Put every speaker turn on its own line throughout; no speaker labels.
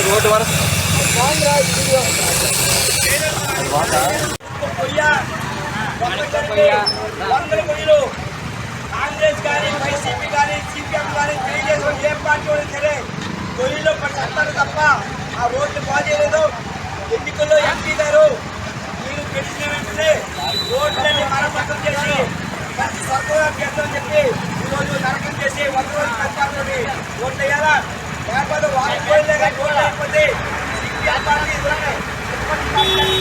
Road వరకు
కాంగ్రెస్ కానీ YCP కానీ సిపిఎం కానీ తెలుగుదేశం ఏ పార్టీ వాళ్ళు సరే గొయ్యిలో పట్టారు తప్ప ఆ రోడ్లు బాధ్యలేదు. ఎన్నికల్లో ఎంపీ గారు మీరు గెలిచిన వెంటనే రోడ్లన్నీ మరమ్మతులు చేసి మంచి సర్కులర్ చేద్దామని చెప్పి ఈరోజు నరకం చేసి 100 రోజులు కష్టాలని రోడ్లు వేయాలా, లేకపోతే వాళ్ళు పోయినా కానీ రోడ్లు అయిపోతే సిపిఎం పార్టీ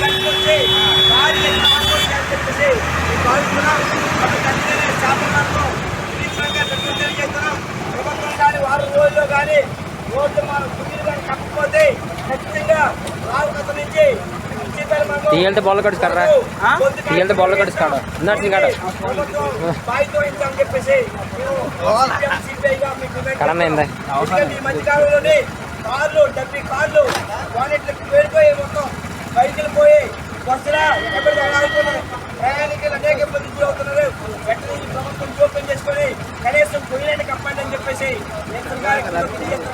కట్టుకొచ్చి చెప్పేసి భావిస్తున్నాం. ఖచ్చితంగా చేపలతో వినీతంగా చేస్తున్నాం. ప్రభుత్వం కానీ 6 రోజుల్లో కానీ రోడ్లు మన కుటీలు కానీ కప్పకపోతే ఖచ్చితంగా రావుకత నుంచి
తీయాలంటే బాల్ కడుస్తారా తీయాలంటే బాల్ కడుస్తాడు కడమైందా
ఈ మధ్యకాలంలోనే కార్లు డబ్బీ కార్లు వాలెట్లకు పేరుపోయి మొత్తం బైకులు పోయి బస్సులా ఎక్కడ ఆడుతున్నారు. ప్రయాణికులు అనేక ఇబ్బంది గురవుతున్నారు. వెంటనే ఈ ప్రభుత్వం జోక్యం చేసుకొని కనీసం పొయ్యిలేని కప్పండి అని చెప్పేసి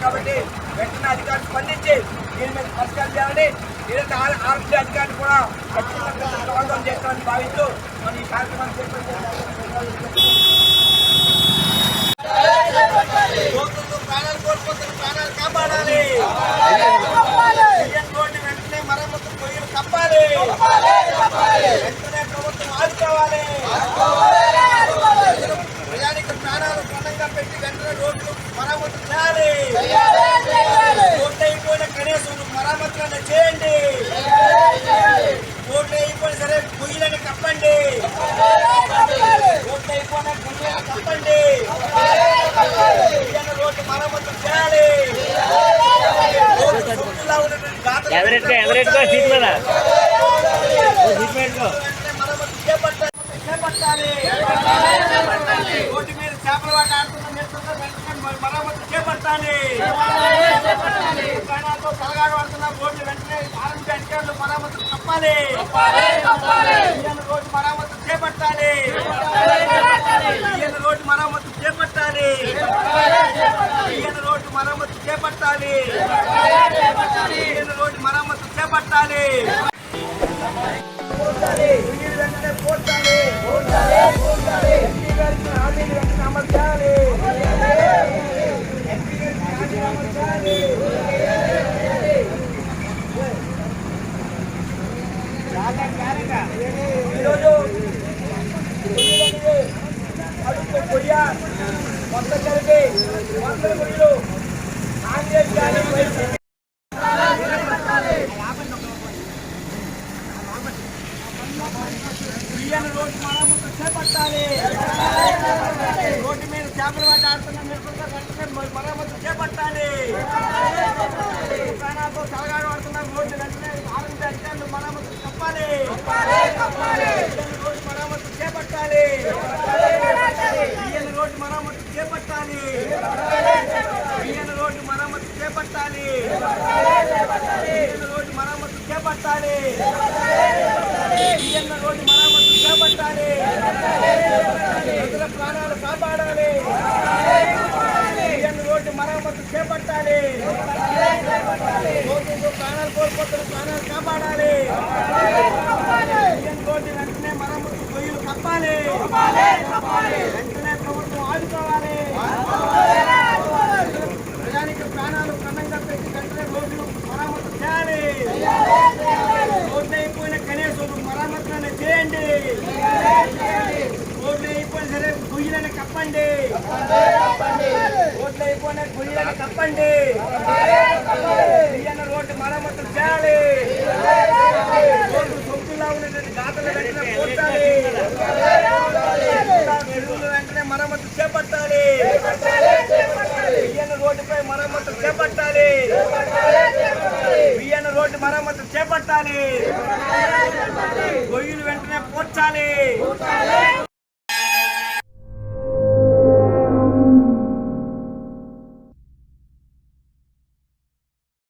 కాబట్టి వెంటనే అధికారులు స్పందించి దీని మీద పరిష్కారం చేయాలని లేదంటే ఆర్టీ అధికారులు కూడా ఖచ్చితంగా ప్రభావం చేస్తామని భావిస్తూ మనం ఈ కార్యక్రమాన్ని ప్రాణాలు కోల్పోతున్న ప్రాణాలు కాపాడాలి. రోడ్డు వెంటనే మరమ్మతు పొయ్యిలు కప్పాలి. వెంటనే ప్రభుత్వం ఆదుకోవాలి. ప్రయాణిక ప్రాణాలు పణంగా పెట్టి వెంటనే రోడ్లు మరమ్మతు చేయాలి. రోడ్లు అయిపోయిన కనీసం మరమ్మతులను చేయండి. రోడ్లు అయిపోయిన సరే పొయ్యిలను కప్పండి. రోడ్లు అయిపోయిన పొయ్యిలను కప్పండి. రోడ్డు మరమ్మతు చేయాలి. చేపట్టాలి. రోడ్డు మీద చేపల వాట ఆడుతున్న మరమ్మతు చేపట్టాలి. దుకాణాలతో కలగాడు ఆడుతున్న రోడ్లు వెంటనే ఆరంభ అధికారులు మరమ్మతు తప్పాలి. రోడ్డు మరమ్మతు చేపట్టాలి. రోడ్డు మరమ్మతు చేపట్టాలి. రోడ్డు మరమ్మతు చేపట్టాలి. రోడ్డు మరమ్మతు చేపట్టాలి. వెంటనే పోర్చాలి. ఎంపీ గారికి హామీలు వెంటనే అమలు చేయాలి. ఎంపీ గారికి హామీలు అమలు చేయాలి. ఈరోజు అడుగు కొయ్య మొత్తం కలిపి 100 కొయ్యలు కాంగ్రెస్ కానీ వైసీపీ రోడ్డు మరమ్మతు చేపట్టాలి. రోడ్డు మీద చేపలు వాటి ఆడుతున్న మరమ్మతు చేపట్టాలి. ప్రాణాలతో సలగాడు ఆడుతున్న రోడ్డు వెంటనే ఆరంభ అధికారులు మరమ్మతు తప్పాలి. రోడ్డు మరమ్మతు చేపట్టాలి. రోడ్డు మరమ్మతు చేపట్టాలి. రోడ్డు మరమ్మతు చేపట్టాలి. రోడ్డు మరమ్మతు చేపట్టాలి. రోడ్డు మరమ్మతు చేపట్టాలి. ప్రజల ప్రాణాలు కాపాడాలి. రోడ్డు మరమ్మతు చేపట్టాలి. ప్రాణాలు కోల్పోతున్న ప్రాణాలు కాపాడాలి. రోడ్డు వెంటనే మరమ్మతు పొయ్యిలు కప్పాలి. వెంటనే ప్రభుత్వం ఆదుకోవాలి. ప్రజానికి ప్రాణాలు క్రమంగా పెట్టి వెంటనే రోడ్లు మరమ్మతు చేయాలి. రోడ్లు అయిపోయిన కనీసం మరమ్మతులను చేయండి. రోడ్లు అయిపోయిన సరే గుయ్యలను కప్పండి. రోడ్లు అయిపోయిన గుయ్యలను కప్పండి. రోడ్డు మరమ్మతులు చేయాలి. రోడ్డు సొంతులా ఉన్నటువంటి గాతలు వెంటనే పోర్చాలి. వెలుగులు వెంటనే మరమ్మతు చేపట్టాలి. రోడ్డుపై మరమ్మతు చేపట్టాలి. రోడ్డు మరమ్మతు చేపట్టాలి. గొయ్యిలు వెంటనే పోర్చాలి.